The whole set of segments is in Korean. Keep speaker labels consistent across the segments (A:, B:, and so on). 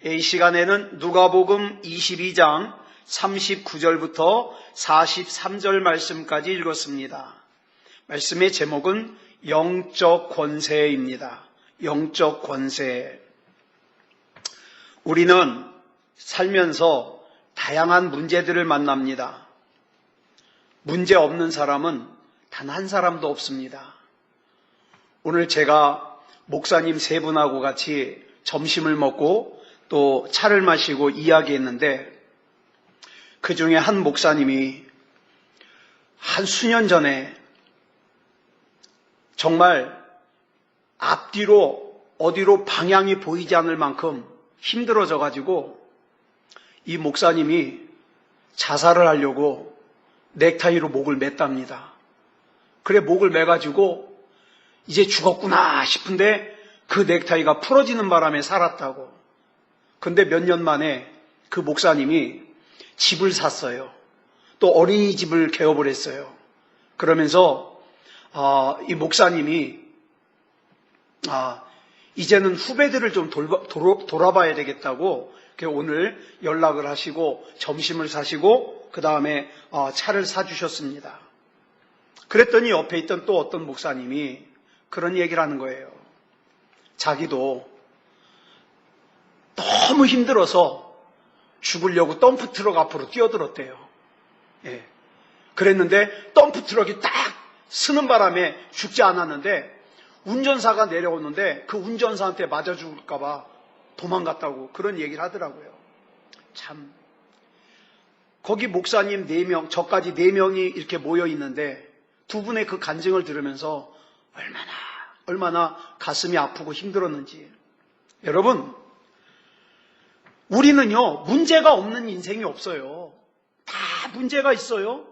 A: 이 시간에는 누가복음 22장 39절부터 43절 말씀까지 읽었습니다. 말씀의 제목은 영적 권세입니다. 영적 권세. 우리는 살면서 다양한 문제들을 만납니다. 문제 없는 사람은 단 한 사람도 없습니다. 오늘 제가 목사님 세 분하고 같이 점심을 먹고 또 차를 마시고 이야기했는데, 그 중에 한 목사님이 한 수년 전에 정말 앞뒤로 어디로 방향이 보이지 않을 만큼 힘들어져 가지고 이 목사님이 자살을 하려고 넥타이로 목을 맸답니다. 그래 목을 매가지고 이제 죽었구나 싶은데 그 넥타이가 풀어지는 바람에 살았다고. 근데 몇 년 만에 그 목사님이 집을 샀어요. 또 어린이집을 개업을 했어요. 그러면서 이 목사님이 이제는 후배들을 좀 돌아봐야 되겠다고 오늘 연락을 하시고 점심을 사시고 그 다음에 차를 사주셨습니다. 그랬더니 옆에 있던 또 어떤 목사님이 그런 얘기를 하는 거예요. 자기도 너무 힘들어서 죽으려고 덤프트럭 앞으로 뛰어들었대요. 예. 그랬는데 덤프트럭이 딱 쓰는 바람에 죽지 않았는데 운전사가 내려오는데 그 운전사한테 맞아 죽을까봐 도망갔다고 그런 얘기를 하더라고요. 참. 거기 목사님 4명, 저까지 4명이 이렇게 모여 있는데 두 분의 그 간증을 들으면서 얼마나 가슴이 아프고 힘들었는지. 여러분, 우리는요, 문제가 없는 인생이 없어요. 다 문제가 있어요.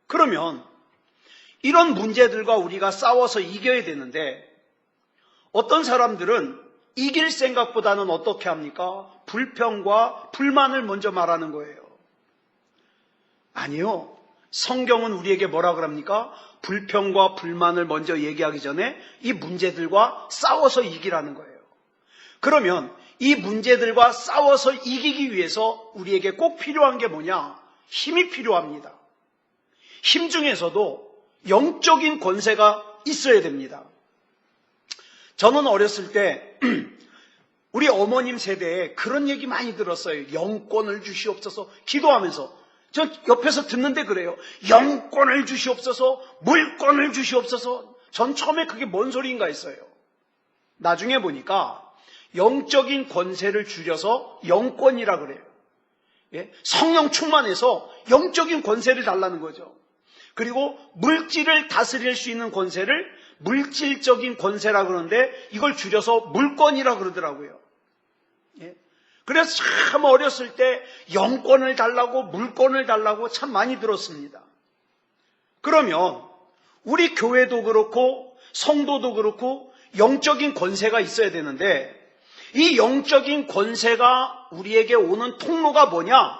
A: 그러면 이런 문제들과 우리가 싸워서 이겨야 되는데, 어떤 사람들은 이길 생각보다는 어떻게 합니까? 불평과 불만을 먼저 말하는 거예요. 아니요. 성경은 우리에게 뭐라 그럽니까? 불평과 불만을 먼저 얘기하기 전에 이 문제들과 싸워서 이기라는 거예요. 그러면 이 문제들과 싸워서 이기기 위해서 우리에게 꼭 필요한 게 뭐냐? 힘이 필요합니다. 힘 중에서도 영적인 권세가 있어야 됩니다. 저는 어렸을 때 우리 어머님 세대에 그런 얘기 많이 들었어요. 영권을 주시옵소서. 기도하면서 저 옆에서 듣는데 그래요. 영권을 주시옵소서, 물권을 주시옵소서. 전 처음에 그게 뭔 소리인가 했어요. 나중에 보니까 영적인 권세를 줄여서 영권이라 그래요. 예? 성령 충만해서 영적인 권세를 달라는 거죠. 그리고 물질을 다스릴 수 있는 권세를 물질적인 권세라 그러는데 이걸 줄여서 물권이라 그러더라고요. 예? 그래서 참 어렸을 때 영권을 달라고 물권을 달라고 참 많이 들었습니다. 그러면 우리 교회도 그렇고 성도도 그렇고 영적인 권세가 있어야 되는데, 이 영적인 권세가 우리에게 오는 통로가 뭐냐?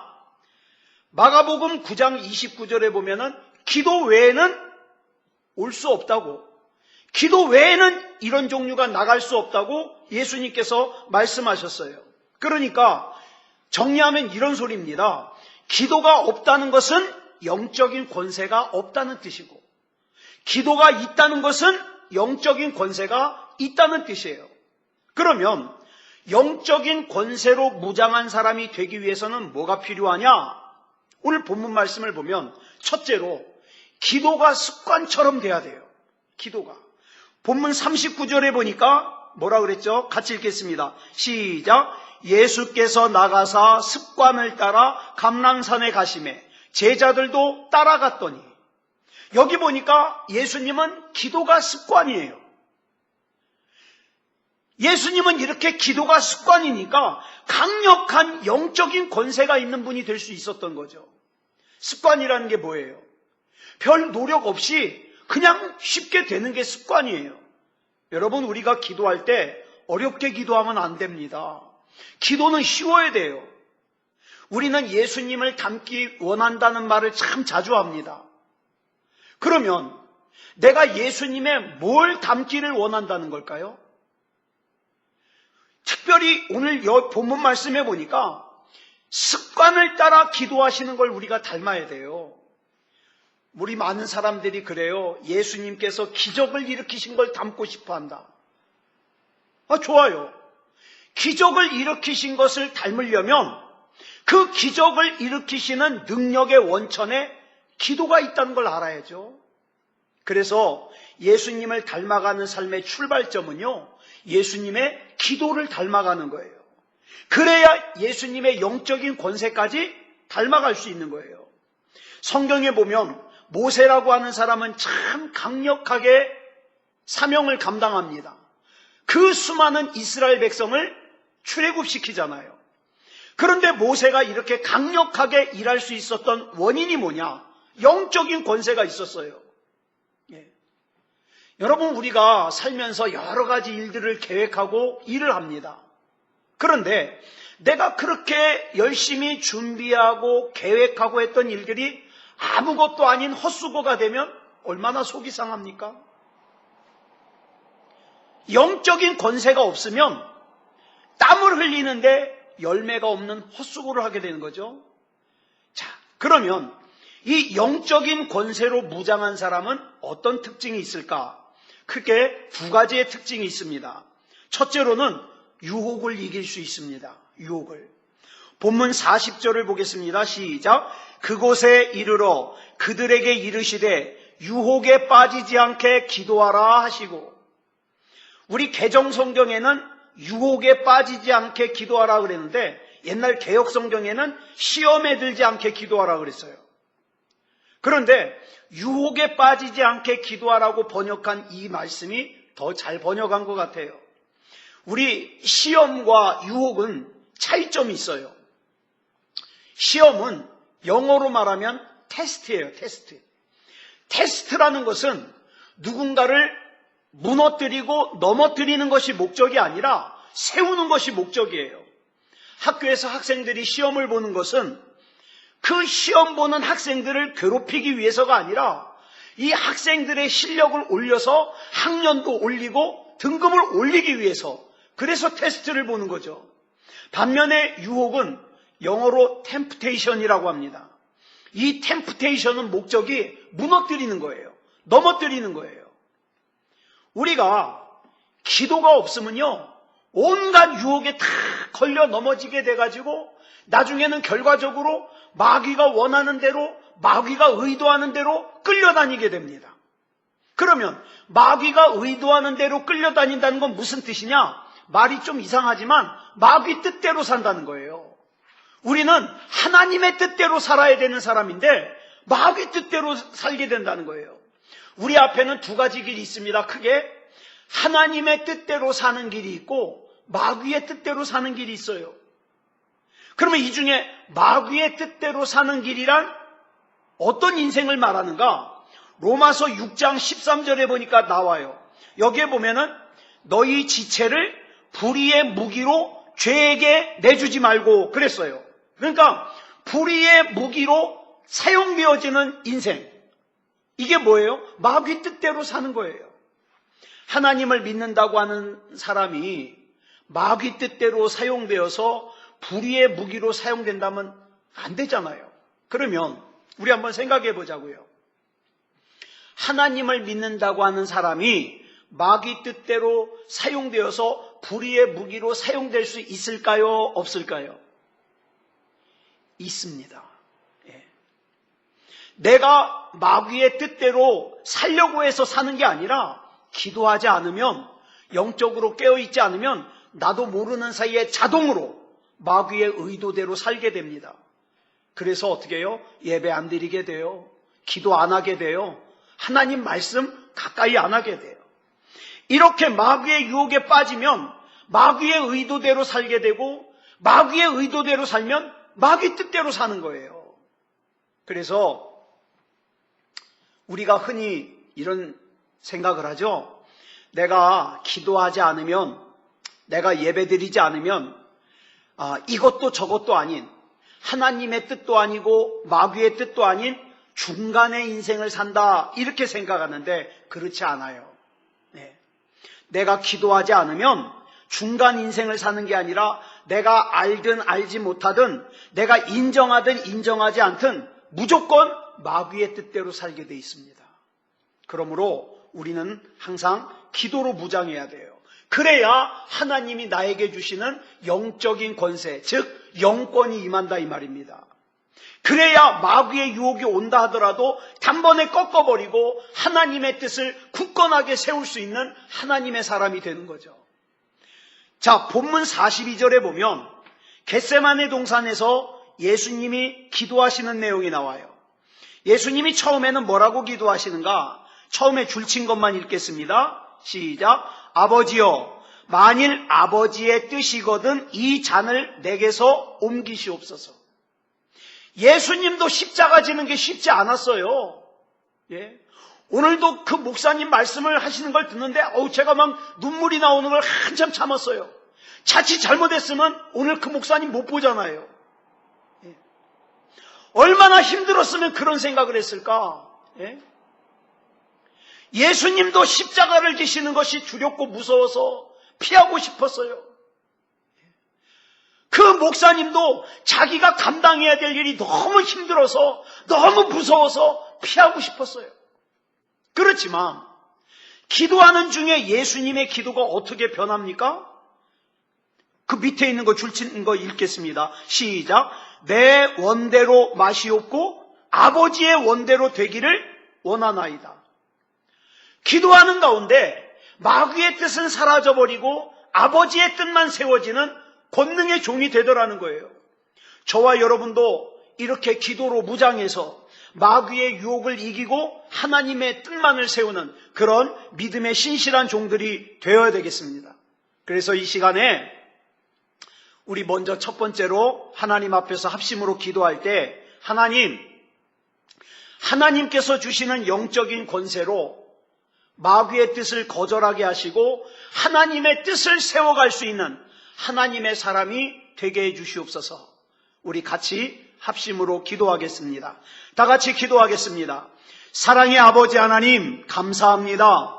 A: 마가복음 9장 29절에 보면은 기도 외에는 올 수 없다고, 기도 외에는 이런 종류가 나갈 수 없다고 예수님께서 말씀하셨어요. 그러니까 정리하면 이런 소리입니다. 기도가 없다는 것은 영적인 권세가 없다는 뜻이고, 기도가 있다는 것은 영적인 권세가 있다는 뜻이에요. 그러면 영적인 권세로 무장한 사람이 되기 위해서는 뭐가 필요하냐? 오늘 본문 말씀을 보면 첫째로 기도가 습관처럼 돼야 돼요. 기도가. 본문 39절에 보니까 뭐라 그랬죠? 같이 읽겠습니다. 시작. 예수께서 나가사 습관을 따라 감람산에 가시매 제자들도 따라갔더니. 여기 보니까 예수님은 기도가 습관이에요. 예수님은 이렇게 기도가 습관이니까 강력한 영적인 권세가 있는 분이 될 수 있었던 거죠. 습관이라는 게 뭐예요? 별 노력 없이 그냥 쉽게 되는 게 습관이에요. 여러분, 우리가 기도할 때 어렵게 기도하면 안 됩니다. 기도는 쉬워야 돼요. 우리는 예수님을 닮기 원한다는 말을 참 자주 합니다. 그러면 내가 예수님의 뭘 닮기를 원한다는 걸까요? 특별히 오늘 본문 말씀해 보니까 습관을 따라 기도하시는 걸 우리가 닮아야 돼요. 우리 많은 사람들이 그래요. 예수님께서 기적을 일으키신 걸 닮고 싶어 한다. 좋아요. 기적을 일으키신 것을 닮으려면 그 기적을 일으키시는 능력의 원천에 기도가 있다는 걸 알아야죠. 그래서 예수님을 닮아가는 삶의 출발점은요, 예수님의 기도를 닮아가는 거예요. 그래야 예수님의 영적인 권세까지 닮아갈 수 있는 거예요. 성경에 보면 모세라고 하는 사람은 참 강력하게 사명을 감당합니다. 그 수많은 이스라엘 백성을 출애굽시키잖아요. 그런데 모세가 이렇게 강력하게 일할 수 있었던 원인이 뭐냐? 영적인 권세가 있었어요. 여러분, 우리가 살면서 여러 가지 일들을 계획하고 일을 합니다. 그런데 내가 그렇게 열심히 준비하고 계획하고 했던 일들이 아무것도 아닌 헛수고가 되면 얼마나 속이 상합니까? 영적인 권세가 없으면 땀을 흘리는데 열매가 없는 헛수고를 하게 되는 거죠. 자, 그러면 이 영적인 권세로 무장한 사람은 어떤 특징이 있을까? 크게 두 가지의 특징이 있습니다. 첫째로는 유혹을 이길 수 있습니다. 유혹을. 본문 40절을 보겠습니다. 시작. 그곳에 이르러 그들에게 이르시되 유혹에 빠지지 않게 기도하라 하시고, 우리 개정 성경에는 유혹에 빠지지 않게 기도하라 그랬는데 옛날 개역 성경에는 시험에 들지 않게 기도하라 그랬어요. 그런데 유혹에 빠지지 않게 기도하라고 번역한 이 말씀이 더 잘 번역한 것 같아요. 우리 시험과 유혹은 차이점이 있어요. 시험은 영어로 말하면 테스트예요. 테스트. 테스트라는 것은 누군가를 무너뜨리고 넘어뜨리는 것이 목적이 아니라 세우는 것이 목적이에요. 학교에서 학생들이 시험을 보는 것은 그 시험 보는 학생들을 괴롭히기 위해서가 아니라 이 학생들의 실력을 올려서 학년도 올리고 등급을 올리기 위해서, 그래서 테스트를 보는 거죠. 반면에 유혹은 영어로 temptation이라고 합니다. 이 temptation은 목적이 무너뜨리는 거예요. 넘어뜨리는 거예요. 우리가 기도가 없으면요, 온갖 유혹에 다 걸려 넘어지게 돼가지고 나중에는 결과적으로 마귀가 원하는 대로, 마귀가 의도하는 대로 끌려다니게 됩니다. 그러면 마귀가 의도하는 대로 끌려다닌다는 건 무슨 뜻이냐? 말이 좀 이상하지만 마귀 뜻대로 산다는 거예요. 우리는 하나님의 뜻대로 살아야 되는 사람인데 마귀 뜻대로 살게 된다는 거예요. 우리 앞에는 두 가지 길이 있습니다. 크게 하나님의 뜻대로 사는 길이 있고 마귀의 뜻대로 사는 길이 있어요. 그러면 이 중에 마귀의 뜻대로 사는 길이란 어떤 인생을 말하는가? 로마서 6장 13절에 보니까 나와요. 여기에 보면은 너희 지체를 불의의 무기로 죄에게 내주지 말고 그랬어요. 그러니까 불의의 무기로 사용되어지는 인생, 이게 뭐예요? 마귀 뜻대로 사는 거예요. 하나님을 믿는다고 하는 사람이 마귀 뜻대로 사용되어서 불의의 무기로 사용된다면 안 되잖아요. 그러면 우리 한번 생각해 보자고요. 하나님을 믿는다고 하는 사람이 마귀 뜻대로 사용되어서 불의의 무기로 사용될 수 있을까요? 없을까요? 있습니다. 예. 내가 마귀의 뜻대로 살려고 해서 사는 게 아니라 기도하지 않으면, 영적으로 깨어있지 않으면 나도 모르는 사이에 자동으로 마귀의 의도대로 살게 됩니다. 그래서 어떻게 해요? 예배 안 드리게 돼요. 기도 안 하게 돼요. 하나님 말씀 가까이 안 하게 돼요. 이렇게 마귀의 유혹에 빠지면 마귀의 의도대로 살게 되고, 마귀의 의도대로 살면 마귀 뜻대로 사는 거예요. 그래서 우리가 흔히 이런 생각을 하죠. 내가 기도하지 않으면, 내가 예배드리지 않으면 이것도 저것도 아닌, 하나님의 뜻도 아니고 마귀의 뜻도 아닌 중간의 인생을 산다, 이렇게 생각하는데 그렇지 않아요. 네. 내가 기도하지 않으면 중간 인생을 사는 게 아니라 내가 알든 알지 못하든 내가 인정하든 인정하지 않든 무조건 마귀의 뜻대로 살게 돼 있습니다. 그러므로 우리는 항상 기도로 무장해야 돼요. 그래야 하나님이 나에게 주시는 영적인 권세, 즉 영권이 임한다 이 말입니다. 그래야 마귀의 유혹이 온다 하더라도 단번에 꺾어버리고 하나님의 뜻을 굳건하게 세울 수 있는 하나님의 사람이 되는 거죠. 자, 본문 42절에 보면 겟세마네 동산에서 예수님이 기도하시는 내용이 나와요. 예수님이 처음에는 뭐라고 기도하시는가? 처음에 줄친 것만 읽겠습니다. 시작. 아버지여, 만일 아버지의 뜻이거든 이 잔을 내게서 옮기시옵소서. 예수님도 십자가 지는 게 쉽지 않았어요. 예. 오늘도 그 목사님 말씀을 하시는 걸 듣는데 제가 막 눈물이 나오는 걸 한참 참았어요. 자칫 잘못했으면 오늘 그 목사님 못 보잖아요. 예. 얼마나 힘들었으면 그런 생각을 했을까? 예. 예수님도 십자가를 지시는 것이 두렵고 무서워서 피하고 싶었어요. 그 목사님도 자기가 감당해야 될 일이 너무 힘들어서 너무 무서워서 피하고 싶었어요. 그렇지만 기도하는 중에 예수님의 기도가 어떻게 변합니까? 그 밑에 있는 거 줄친 거 읽겠습니다. 시작. 내 원대로 마시옵고 아버지의 원대로 되기를 원하나이다. 기도하는 가운데 마귀의 뜻은 사라져버리고 아버지의 뜻만 세워지는 권능의 종이 되더라는 거예요. 저와 여러분도 이렇게 기도로 무장해서 마귀의 유혹을 이기고 하나님의 뜻만을 세우는 그런 믿음의 신실한 종들이 되어야 되겠습니다. 그래서 이 시간에 우리 먼저 첫 번째로 하나님 앞에서 합심으로 기도할 때 하나님께서 주시는 영적인 권세로 마귀의 뜻을 거절하게 하시고 하나님의 뜻을 세워갈 수 있는 하나님의 사람이 되게 해 주시옵소서. 우리 같이 합심으로 기도하겠습니다. 다 같이 기도하겠습니다. 사랑의 아버지 하나님 감사합니다.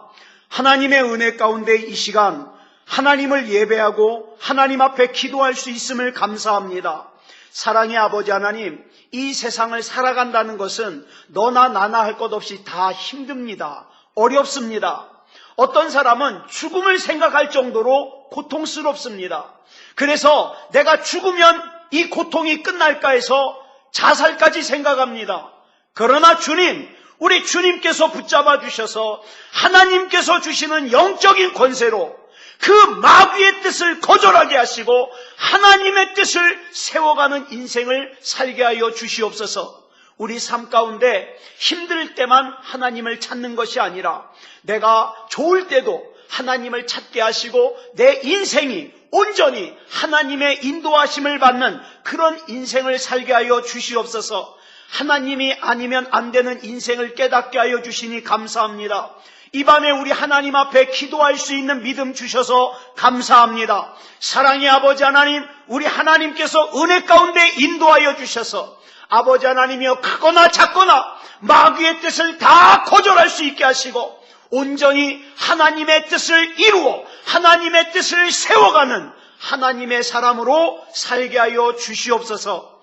A: 하나님의 은혜 가운데 이 시간 하나님을 예배하고 하나님 앞에 기도할 수 있음을 감사합니다. 사랑의 아버지 하나님, 이 세상을 살아간다는 것은 너나 나나 할 것 없이 다 힘듭니다. 어렵습니다. 어떤 사람은 죽음을 생각할 정도로 고통스럽습니다. 그래서 내가 죽으면 이 고통이 끝날까 해서 자살까지 생각합니다. 그러나 주님, 우리 주님께서 붙잡아 주셔서 하나님께서 주시는 영적인 권세로 그 마귀의 뜻을 거절하게 하시고 하나님의 뜻을 세워가는 인생을 살게 하여 주시옵소서. 우리 삶 가운데 힘들 때만 하나님을 찾는 것이 아니라 내가 좋을 때도 하나님을 찾게 하시고 내 인생이 온전히 하나님의 인도하심을 받는 그런 인생을 살게 하여 주시옵소서. 하나님이 아니면 안 되는 인생을 깨닫게 하여 주시니 감사합니다. 이 밤에 우리 하나님 앞에 기도할 수 있는 믿음 주셔서 감사합니다. 사랑의 아버지 하나님, 우리 하나님께서 은혜 가운데 인도하여 주셔서 아버지 하나님이여 크거나 작거나 마귀의 뜻을 다 거절할 수 있게 하시고 온전히 하나님의 뜻을 이루어 하나님의 뜻을 세워가는 하나님의 사람으로 살게 하여 주시옵소서.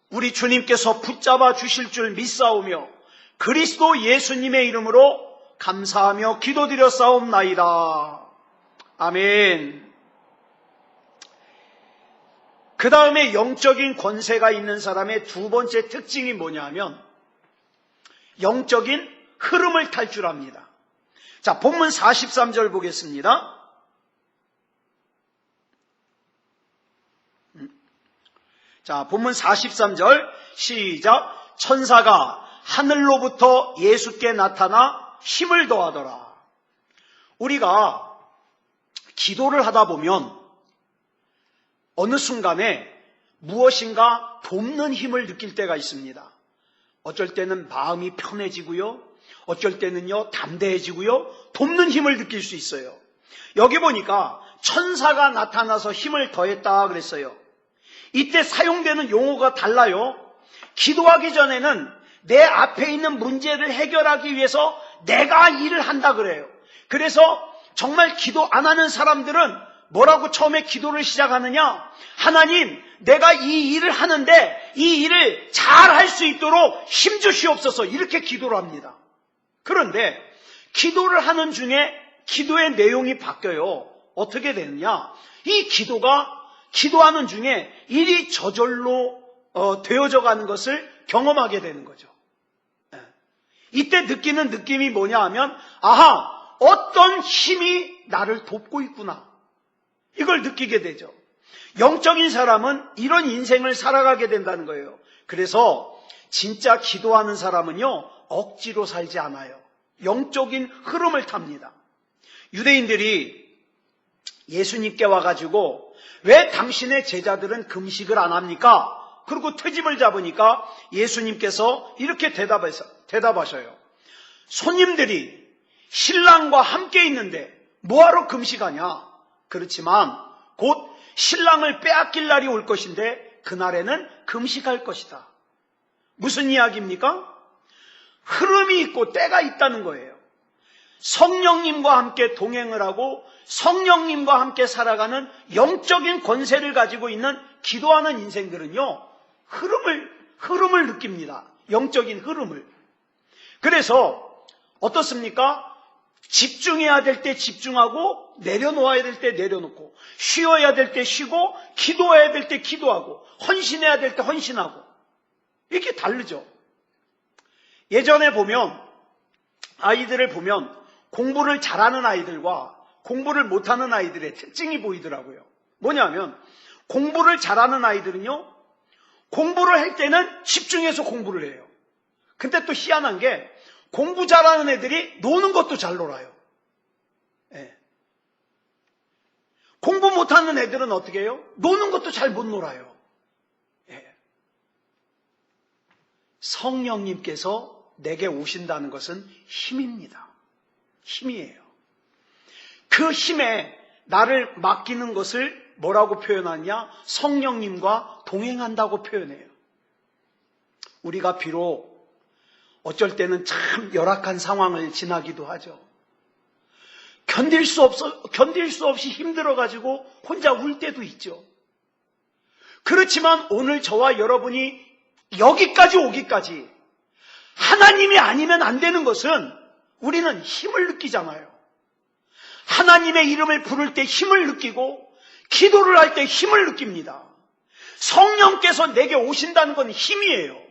A: 우리 주님께서 붙잡아 주실 줄 믿사오며 그리스도 예수님의 이름으로 감사하며 기도드렸사옵나이다. 아멘. 그 다음에 영적인 권세가 있는 사람의 두 번째 특징이 뭐냐 하면 영적인 흐름을 탈 줄 압니다. 자, 본문 43절 보겠습니다. 자, 본문 43절 시작. 천사가 하늘로부터 예수께 나타나 힘을 더하더라. 우리가 기도를 하다 보면 어느 순간에 무엇인가 돕는 힘을 느낄 때가 있습니다. 어쩔 때는 마음이 편해지고요. 어쩔 때는요 담대해지고요. 돕는 힘을 느낄 수 있어요. 여기 보니까 천사가 나타나서 힘을 더했다 그랬어요. 이때 사용되는 용어가 달라요. 기도하기 전에는 내 앞에 있는 문제를 해결하기 위해서 내가 일을 한다 그래요. 그래서 정말 기도 안 하는 사람들은 뭐라고 처음에 기도를 시작하느냐? 하나님, 내가 이 일을 하는데 이 일을 잘 할 수 있도록 힘 주시옵소서, 이렇게 기도를 합니다. 그런데 기도를 하는 중에 기도의 내용이 바뀌어요. 어떻게 되느냐? 이 기도하는 중에 일이 저절로 되어져 가는 것을 경험하게 되는 거죠. 이때 느끼는 느낌이 뭐냐 하면, 아하, 어떤 힘이 나를 돕고 있구나, 이걸 느끼게 되죠. 영적인 사람은 이런 인생을 살아가게 된다는 거예요. 그래서 진짜 기도하는 사람은요, 억지로 살지 않아요. 영적인 흐름을 탑니다. 유대인들이 예수님께 와가지고 왜 당신의 제자들은 금식을 안 합니까? 그리고 트집을 잡으니까 예수님께서 이렇게 대답하셔요. 손님들이 신랑과 함께 있는데 뭐하러 금식하냐? 그렇지만 곧 신랑을 빼앗길 날이 올 것인데 그날에는 금식할 것이다. 무슨 이야기입니까? 흐름이 있고 때가 있다는 거예요. 성령님과 함께 동행을 하고 성령님과 함께 살아가는 영적인 권세를 가지고 있는 기도하는 인생들은요, 흐름을 느낍니다. 영적인 흐름을. 그래서 어떻습니까? 집중해야 될 때 집중하고, 내려놓아야 될 때 내려놓고, 쉬어야 될 때 쉬고, 기도해야 될 때 기도하고, 헌신해야 될 때 헌신하고, 이렇게 다르죠. 예전에 보면, 아이들을 보면 공부를 잘하는 아이들과 공부를 못하는 아이들의 특징이 보이더라고요. 뭐냐면, 공부를 잘하는 아이들은요, 공부를 할 때는 집중해서 공부를 해요. 근데 또 희한한 게, 공부 잘하는 애들이 노는 것도 잘 놀아요. 예. 공부 못하는 애들은 어떻게 해요? 노는 것도 잘 못 놀아요. 예. 성령님께서 내게 오신다는 것은 힘입니다. 힘이에요. 그 힘에 나를 맡기는 것을 뭐라고 표현하냐? 성령님과 동행한다고 표현해요. 우리가 비록 어쩔 때는 참 열악한 상황을 지나기도 하죠. 견딜 수 없이 힘들어가지고 혼자 울 때도 있죠. 그렇지만 오늘 저와 여러분이 여기까지 오기까지 하나님이 아니면 안 되는 것은 우리는 힘을 느끼잖아요. 하나님의 이름을 부를 때 힘을 느끼고 기도를 할 때 힘을 느낍니다. 성령께서 내게 오신다는 건 힘이에요.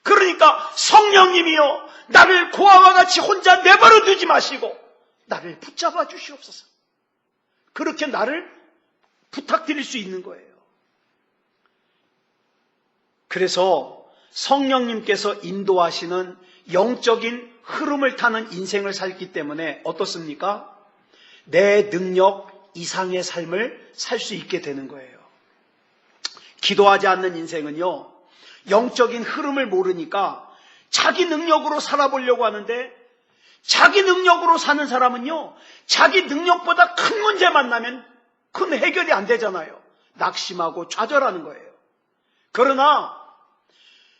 A: 그러니까 성령님이여, 나를 고아와 같이 혼자 내버려 두지 마시고 나를 붙잡아 주시옵소서. 그렇게 나를 부탁드릴 수 있는 거예요. 그래서 성령님께서 인도하시는 영적인 흐름을 타는 인생을 살기 때문에 어떻습니까? 내 능력 이상의 삶을 살 수 있게 되는 거예요. 기도하지 않는 인생은요, 영적인 흐름을 모르니까 자기 능력으로 살아보려고 하는데, 자기 능력으로 사는 사람은요, 자기 능력보다 큰 문제 만나면 큰 해결이 안 되잖아요. 낙심하고 좌절하는 거예요. 그러나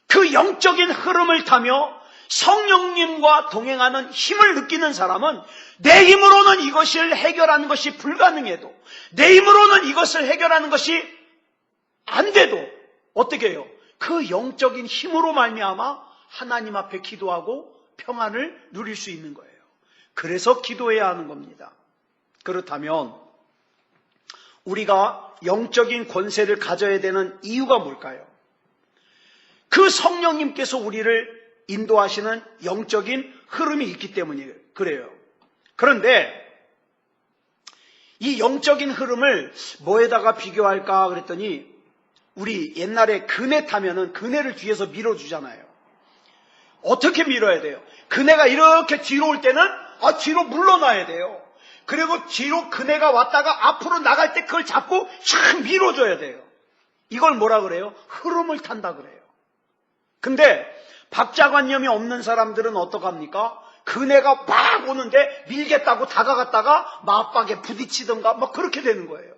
A: 그 영적인 흐름을 타며 성령님과 동행하는 힘을 느끼는 사람은 내 힘으로는 이것을 해결하는 것이 불가능해도, 내 힘으로는 이것을 해결하는 것이 안 돼도 어떻게 해요? 그 영적인 힘으로 말미암아 하나님 앞에 기도하고 평안을 누릴 수 있는 거예요. 그래서 기도해야 하는 겁니다. 그렇다면 우리가 영적인 권세를 가져야 되는 이유가 뭘까요? 그 성령님께서 우리를 인도하시는 영적인 흐름이 있기 때문에 그래요. 그런데 이 영적인 흐름을 뭐에다가 비교할까 그랬더니, 우리 옛날에 그네 타면은 그네를 뒤에서 밀어주잖아요. 어떻게 밀어야 돼요? 그네가 이렇게 뒤로 올 때는 뒤로 물러나야 돼요. 그리고 뒤로 그네가 왔다가 앞으로 나갈 때 그걸 잡고 촥 밀어줘야 돼요. 이걸 뭐라 그래요? 흐름을 탄다 그래요. 근데 박자관념이 없는 사람들은 어떡합니까? 그네가 막 오는데 밀겠다고 다가갔다가 맞박에 부딪히던가 막 그렇게 되는 거예요.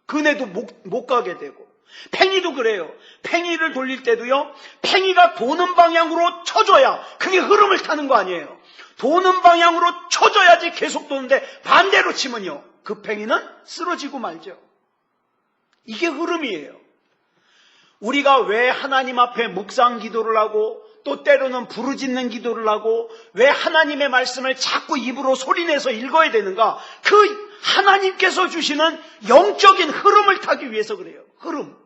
A: 그네도 못 가게 되고. 팽이도 그래요. 팽이를 돌릴 때도요, 팽이가 도는 방향으로 쳐줘야 그게 흐름을 타는 거 아니에요. 도는 방향으로 쳐줘야지 계속 도는데 반대로 치면요 급행이는 쓰러지고 말죠. 이게 흐름이에요. 우리가 왜 하나님 앞에 묵상 기도를 하고 또 때로는 부르짖는 기도를 하고 왜 하나님의 말씀을 자꾸 입으로 소리내서 읽어야 되는가? 그 하나님께서 주시는 영적인 흐름을 타기 위해서 그래요. 흐름.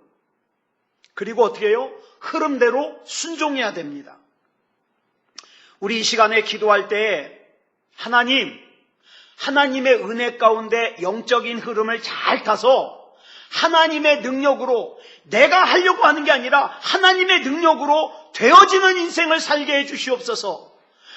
A: 그리고 어떻게 해요? 흐름대로 순종해야 됩니다. 우리 이 시간에 기도할 때 하나님의 은혜 가운데 영적인 흐름을 잘 타서 하나님의 능력으로 내가 하려고 하는 게 아니라 하나님의 능력으로 되어지는 인생을 살게 해 주시옵소서.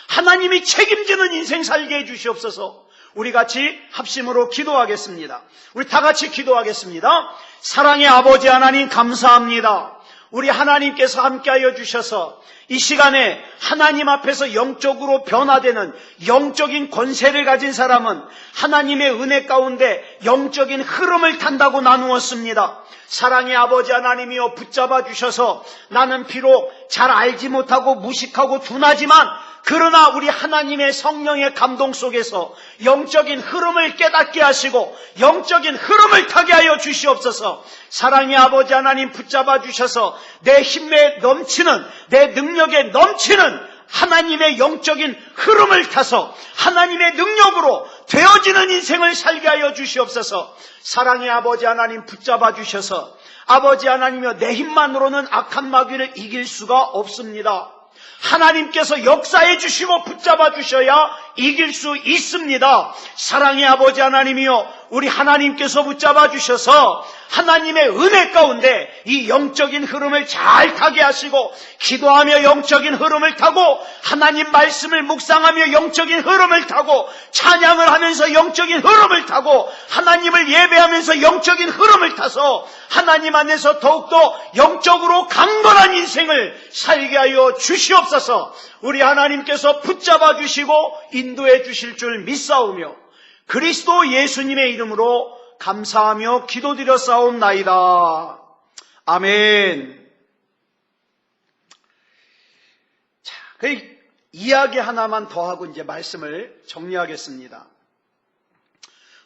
A: 하나님이 책임지는 인생 살게 해 주시옵소서. 우리 같이 합심으로 기도하겠습니다. 우리 다 같이 기도하겠습니다. 사랑의 아버지 하나님 감사합니다. 우리 하나님께서 함께하여 주셔서 이 시간에 하나님 앞에서 영적으로 변화되는 영적인 권세를 가진 사람은 하나님의 은혜 가운데 영적인 흐름을 탄다고 나누었습니다. 사랑의 아버지 하나님이여 붙잡아 주셔서 나는 비록 잘 알지 못하고 무식하고 둔하지만 그러나 우리 하나님의 성령의 감동 속에서 영적인 흐름을 깨닫게 하시고 영적인 흐름을 타게 하여 주시옵소서. 사랑의 아버지 하나님 붙잡아 주셔서 내 힘에 넘치는 내 능력에 넘치는 하나님의 영적인 흐름을 타서 하나님의 능력으로 되어지는 인생을 살게 하여 주시옵소서. 사랑의 아버지 하나님 붙잡아 주셔서 아버지 하나님이여 내 힘만으로는 악한 마귀를 이길 수가 없습니다. 하나님께서 역사해 주시고 붙잡아 주셔야 이길 수 있습니다. 사랑의 아버지 하나님이여 우리 하나님께서 붙잡아 주셔서 하나님의 은혜 가운데 이 영적인 흐름을 잘 타게 하시고 기도하며 영적인 흐름을 타고 하나님 말씀을 묵상하며 영적인 흐름을 타고 찬양을 하면서 영적인 흐름을 타고 하나님을 예배하면서 영적인 흐름을 타서 하나님 안에서 더욱더 영적으로 강건한 인생을 살게 하여 주시옵소서. 우리 하나님께서 붙잡아 주시고 인도해 주실 줄 믿사오며 그리스도 예수님의 이름으로 감사하며 기도드렸사옵나이다. 아멘. 자, 그 이야기 하나만 더 하고 이제 말씀을 정리하겠습니다.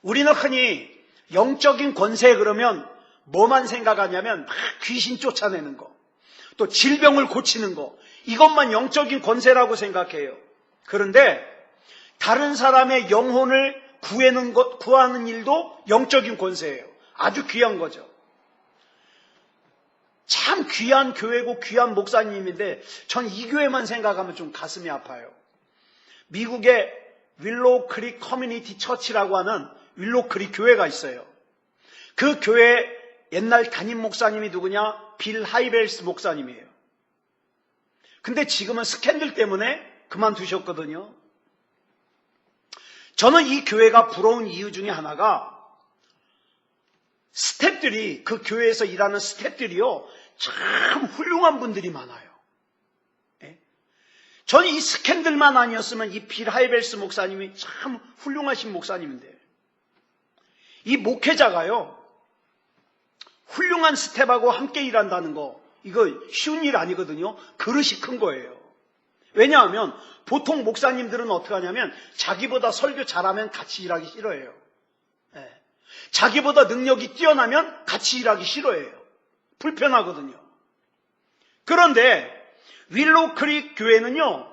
A: 우리는 흔히 영적인 권세 그러면 뭐만 생각하냐면 막 귀신 쫓아내는 거, 또 질병을 고치는 거, 이것만 영적인 권세라고 생각해요. 그런데 다른 사람의 영혼을 구하는 일도 영적인 권세예요. 아주 귀한 거죠. 참 귀한 교회고 귀한 목사님인데 전 이 교회만 생각하면 좀 가슴이 아파요. 미국의 윌로우 크릭 커뮤니티 처치라고 하는 윌로우 크릭 교회가 있어요. 그 교회 옛날 담임 목사님이 누구냐? 빌 하이벨스 목사님이에요. 근데 지금은 스캔들 때문에 그만두셨거든요. 저는 이 교회가 부러운 이유 중에 하나가 스태프들이, 그 교회에서 일하는 스태프들이요, 참 훌륭한 분들이 많아요. 예? 저는 이 스캔들만 아니었으면 이 빌 하이벨스 목사님이 참 훌륭하신 목사님인데, 이 목회자가요, 훌륭한 스태프하고 함께 일한다는 거, 이거 쉬운 일 아니거든요. 그릇이 큰 거예요. 왜냐하면 보통 목사님들은 어떻게 하냐면 자기보다 설교 잘하면 같이 일하기 싫어해요. 예. 자기보다 능력이 뛰어나면 같이 일하기 싫어해요. 불편하거든요. 그런데 윌로우 크릭 교회는요,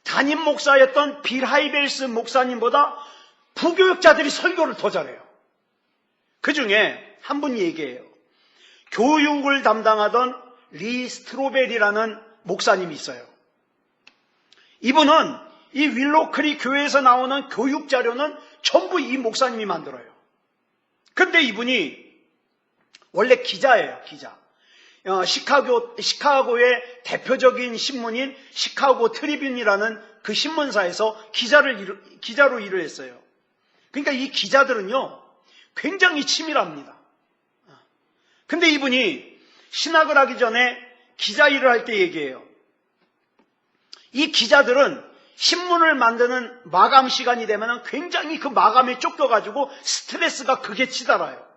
A: 담임 목사였던 빌 하이벨스 목사님보다 부교육자들이 설교를 더 잘해요. 그 중에 한 분이 얘기해요. 교육을 담당하던 리 스트로벨이라는 목사님이 있어요. 이분은 이 윌로우 크릭 교회에서 나오는 교육 자료는 전부 이 목사님이 만들어요. 근데 이분이 원래 기자예요, 기자. 시카고의 대표적인 신문인 시카고 트리뷴이라는 그 신문사에서 기자로 일을 했어요. 그러니까 이 기자들은요, 굉장히 치밀합니다. 근데 이분이 신학을 하기 전에 기자 일을 할 때 얘기해요. 이 기자들은 신문을 만드는 마감 시간이 되면 굉장히 그 마감에 쫓겨가지고 스트레스가 극에 치달아요.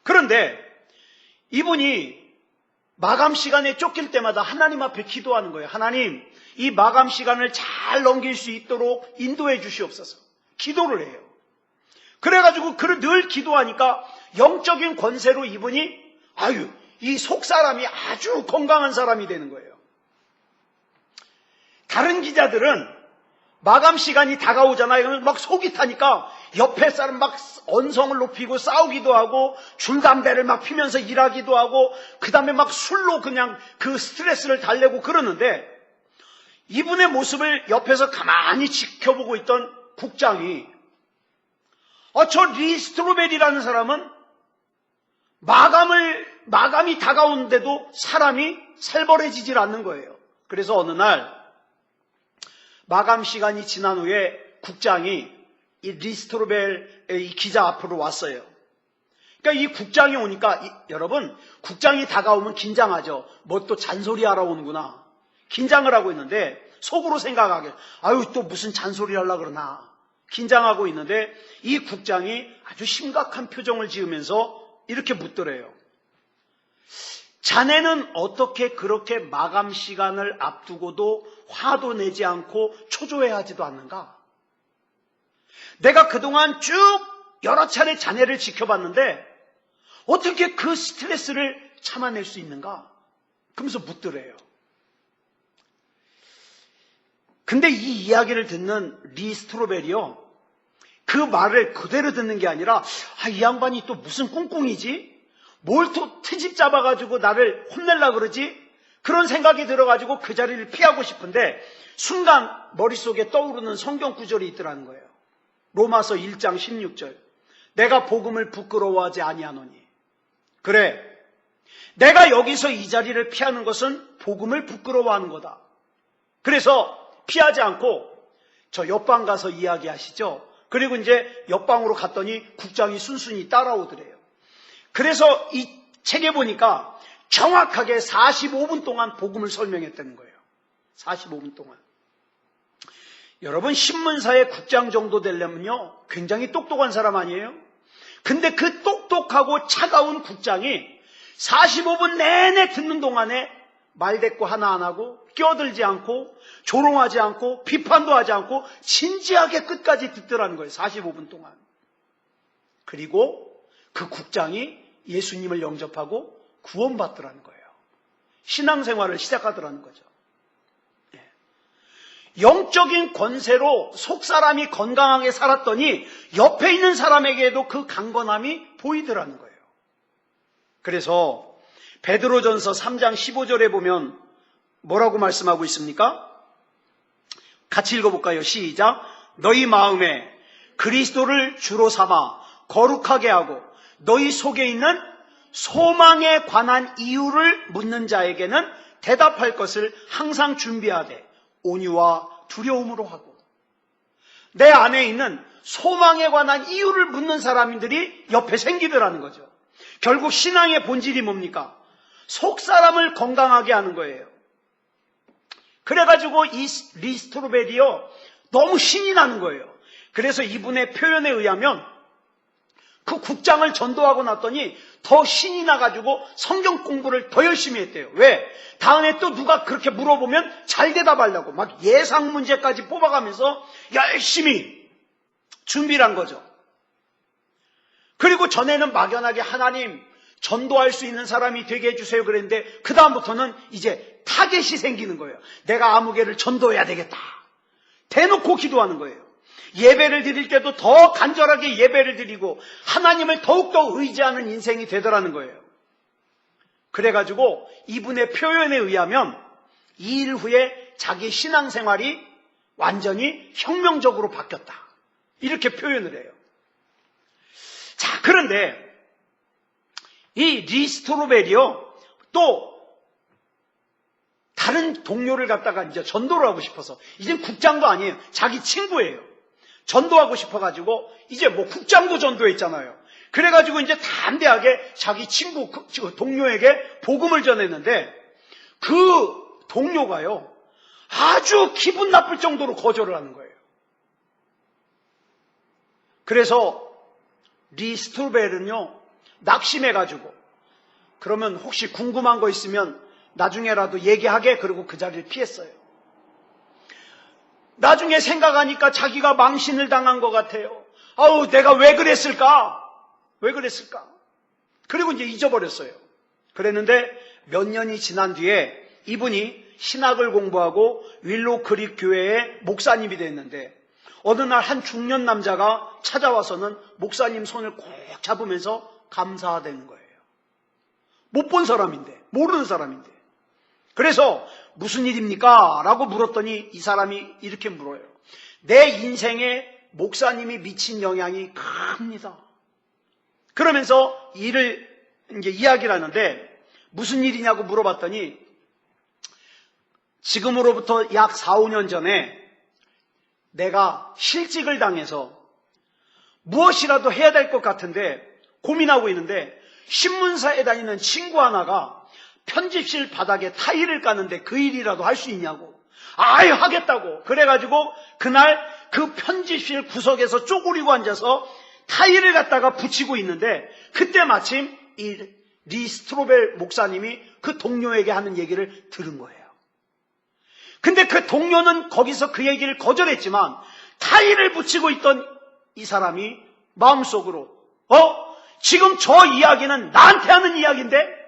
A: 그런데 이분이 마감 시간에 쫓길 때마다 하나님 앞에 기도하는 거예요. 하나님, 이 마감 시간을 잘 넘길 수 있도록 인도해 주시옵소서. 기도를 해요. 그래가지고 그를 늘 기도하니까 영적인 권세로 이분이 이 속 사람이 아주 건강한 사람이 되는 거예요. 다른 기자들은 마감 시간이 다가오잖아요. 그러면 막 속이 타니까 옆에 사람 막 언성을 높이고 싸우기도 하고 줄담배를 막 피면서 일하기도 하고 그 다음에 막 술로 그냥 그 스트레스를 달래고 그러는데 이분의 모습을 옆에서 가만히 지켜보고 있던 국장이 저 리 스트로벨이라는 사람은 마감이 다가오는데도 사람이 살벌해지질 않는 거예요. 그래서 어느 날 마감 시간이 지난 후에 국장이 이 리 스트로벨의 기자 앞으로 왔어요. 그러니까 이 국장이 오니까 여러분 국장이 다가오면 긴장하죠. 뭐 또 잔소리하러 오는구나. 긴장을 하고 있는데 속으로 생각하게 또 무슨 잔소리 하려고 그러나 긴장하고 있는데 이 국장이 아주 심각한 표정을 지으면서 이렇게 묻더래요. 자네는 어떻게 그렇게 마감 시간을 앞두고도 화도 내지 않고 초조해하지도 않는가? 내가 그동안 쭉 여러 차례 자네를 지켜봤는데 어떻게 그 스트레스를 참아낼 수 있는가? 그러면서 묻더래요. 근데 이 이야기를 듣는 리 스트로벨이요. 그 말을 그대로 듣는 게 아니라 이 양반이 또 무슨 꿍꿍이지? 뭘 또 트집 잡아가지고 나를 혼내려고 그러지? 그런 생각이 들어가지고 그 자리를 피하고 싶은데 순간 머릿속에 떠오르는 성경 구절이 있더라는 거예요. 로마서 1장 16절. 내가 복음을 부끄러워하지 아니하노니. 그래, 내가 여기서 이 자리를 피하는 것은 복음을 부끄러워하는 거다. 그래서 피하지 않고 저 옆방 가서 이야기하시죠. 그리고 이제 옆방으로 갔더니 국장이 순순히 따라오더래요. 그래서 이 책에 보니까 정확하게 45분 동안 복음을 설명했다는 거예요. 45분 동안. 여러분 신문사의 국장 정도 되려면요 굉장히 똑똑한 사람 아니에요? 근데 그 똑똑하고 차가운 국장이 45분 내내 듣는 동안에 말대꾸 하나 안 하고 끼어들지 않고 조롱하지 않고 비판도 하지 않고 진지하게 끝까지 듣더라는 거예요. 45분 동안. 그리고 그 국장이 예수님을 영접하고 구원받더라는 거예요. 신앙생활을 시작하더라는 거죠. 영적인 권세로 속사람이 건강하게 살았더니 옆에 있는 사람에게도 그 강건함이 보이더라는 거예요. 그래서 베드로전서 3장 15절에 보면 뭐라고 말씀하고 있습니까? 같이 읽어볼까요? 시작. 너희 마음에 그리스도를 주로 삼아 거룩하게 하고 너희 속에 있는 소망에 관한 이유를 묻는 자에게는 대답할 것을 항상 준비하되 온유와 두려움으로 하고. 내 안에 있는 소망에 관한 이유를 묻는 사람들이 옆에 생기더라는 거죠. 결국 신앙의 본질이 뭡니까? 속 사람을 건강하게 하는 거예요. 그래가지고 이 리 스트로벨이요 너무 신이 나는 거예요. 그래서 이분의 표현에 의하면 그 국장을 전도하고 났더니 더 신이 나가지고 성경 공부를 더 열심히 했대요. 왜? 다음에 또 누가 그렇게 물어보면 잘 대답하려고 막 예상 문제까지 뽑아가면서 열심히 준비를 한 거죠. 그리고 전에는 막연하게 하나님 전도할 수 있는 사람이 되게 해주세요 그랬는데 그 다음부터는 이제 타겟이 생기는 거예요. 내가 아무개를 전도해야 되겠다. 대놓고 기도하는 거예요. 예배를 드릴 때도 더 간절하게 예배를 드리고 하나님을 더욱더 의지하는 인생이 되더라는 거예요. 그래가지고 이분의 표현에 의하면 2일 후에 자기 신앙생활이 완전히 혁명적으로 바뀌었다. 이렇게 표현을 해요. 자, 그런데 이 리 스트로벨이요 또 다른 동료를 갖다가 이제 전도를 하고 싶어서 이젠 국장도 아니에요. 자기 친구예요. 전도하고 싶어가지고 이제 뭐 국장도 전도했잖아요. 그래가지고 이제 담대하게 자기 친구 동료에게 복음을 전했는데 그 동료가요 아주 기분 나쁠 정도로 거절을 하는 거예요. 그래서 리 스트로벨은요 낙심해가지고 그러면 혹시 궁금한 거 있으면 나중에라도 얘기하게 그러고 그 자리를 피했어요. 나중에 생각하니까 자기가 망신을 당한 것 같아요. 아우, 내가 왜 그랬을까? 왜 그랬을까? 그리고 이제 잊어버렸어요. 그랬는데 몇 년이 지난 뒤에 이분이 신학을 공부하고 윌로우 크릭 교회의 목사님이 됐는데, 어느 날 한 중년 남자가 찾아와서는 목사님 손을 꼭 잡으면서 감사하다는 거예요. 못 본 사람인데, 모르는 사람인데. 그래서 무슨 일입니까? 라고 물었더니 이 사람이 이렇게 물어요. 내 인생에 목사님이 미친 영향이 큽니다. 그러면서 이제 이야기를 하는데, 무슨 일이냐고 물어봤더니 지금으로부터 약 4, 5년 전에 내가 실직을 당해서 무엇이라도 해야 될 것 같은데 고민하고 있는데, 신문사에 다니는 친구 하나가 편집실 바닥에 타일을 까는데 그 일이라도 할 수 있냐고. 아유, 하겠다고. 그래가지고 그날 그 편집실 구석에서 쪼그리고 앉아서 타일을 갖다가 붙이고 있는데, 그때 마침 이 리 스트로벨 목사님이 그 동료에게 하는 얘기를 들은 거예요. 근데 그 동료는 거기서 그 얘기를 거절했지만 타일을 붙이고 있던 이 사람이 마음속으로 지금 저 이야기는 나한테 하는 이야기인데?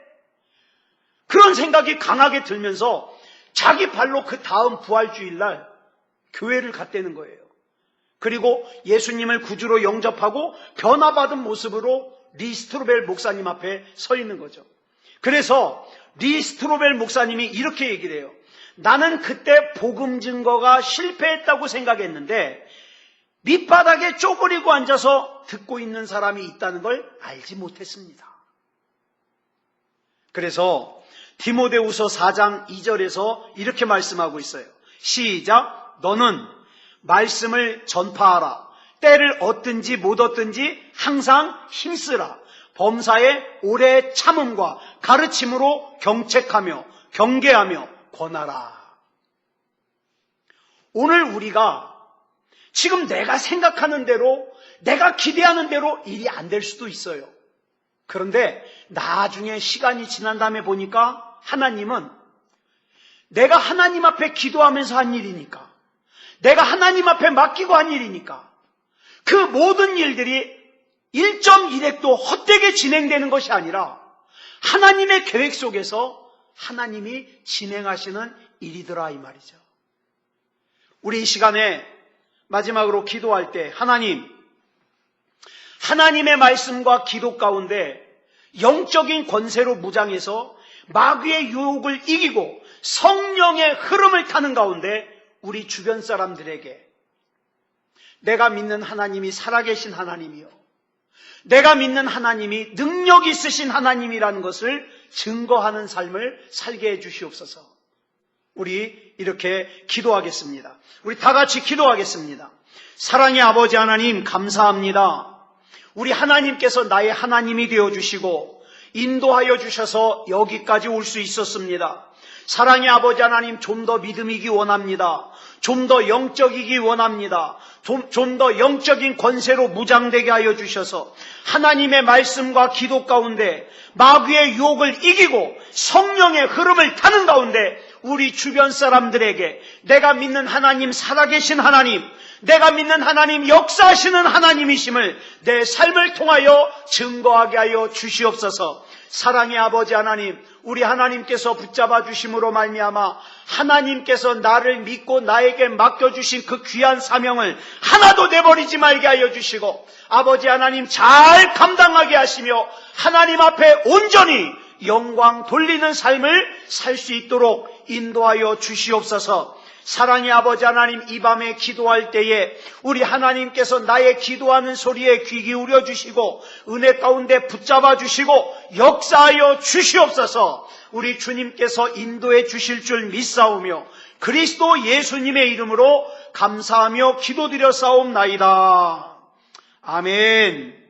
A: 그런 생각이 강하게 들면서 자기 발로 그 다음 부활주일날 교회를 갔다는 거예요. 그리고 예수님을 구주로 영접하고 변화받은 모습으로 리 스트로벨 목사님 앞에 서 있는 거죠. 그래서 리 스트로벨 목사님이 이렇게 얘기를 해요. 나는 그때 복음 증거가 실패했다고 생각했는데 밑바닥에 쪼그리고 앉아서 듣고 있는 사람이 있다는 걸 알지 못했습니다. 그래서 디모데후서 4장 2절에서 이렇게 말씀하고 있어요. 시작. 너는 말씀을 전파하라. 때를 얻든지 못 얻든지 항상 힘쓰라. 범사에 오래 참음과 가르침으로 경책하며 경계하며 권하라. 오늘 우리가 지금 내가 생각하는 대로, 내가 기대하는 대로 일이 안 될 수도 있어요. 그런데 나중에 시간이 지난 다음에 보니까 하나님은 내가 하나님 앞에 기도하면서 한 일이니까, 내가 하나님 앞에 맡기고 한 일이니까 그 모든 일들이 1.1핵도 헛되게 진행되는 것이 아니라 하나님의 계획 속에서 하나님이 진행하시는 일이더라, 이 말이죠. 우리 이 시간에 마지막으로 기도할 때 하나님의 말씀과 기도 가운데 영적인 권세로 무장해서 마귀의 유혹을 이기고 성령의 흐름을 타는 가운데 우리 주변 사람들에게 내가 믿는 하나님이 살아계신 하나님이요, 내가 믿는 하나님이 능력 있으신 하나님이라는 것을 증거하는 삶을 살게 해 주시옵소서. 우리 이렇게 기도하겠습니다. 우리 다 같이 기도하겠습니다. 사랑의 아버지 하나님, 감사합니다. 우리 하나님께서 나의 하나님이 되어주시고 인도하여 주셔서 여기까지 올 수 있었습니다. 사랑의 아버지 하나님, 좀 더 믿음이기 원합니다. 좀 더 영적이기 원합니다. 좀 더 영적인 권세로 무장되게 하여 주셔서 하나님의 말씀과 기도 가운데 마귀의 유혹을 이기고 성령의 흐름을 타는 가운데 우리 주변 사람들에게 내가 믿는 하나님, 살아계신 하나님, 내가 믿는 하나님, 역사하시는 하나님이심을 내 삶을 통하여 증거하게 하여 주시옵소서. 사랑의 아버지 하나님, 우리 하나님께서 붙잡아 주심으로 말미암아 하나님께서 나를 믿고 나에게 맡겨주신 그 귀한 사명을 하나도 내버리지 말게 하여 주시고, 아버지 하나님 잘 감당하게 하시며 하나님 앞에 온전히 영광 돌리는 삶을 살 수 있도록 인도하여 주시옵소서. 사랑의 아버지 하나님, 이 밤에 기도할 때에 우리 하나님께서 나의 기도하는 소리에 귀 기울여 주시고 은혜 가운데 붙잡아 주시고 역사하여 주시옵소서. 우리 주님께서 인도해 주실 줄 믿사오며 그리스도 예수님의 이름으로 감사하며 기도드려 싸움나이다. 아멘.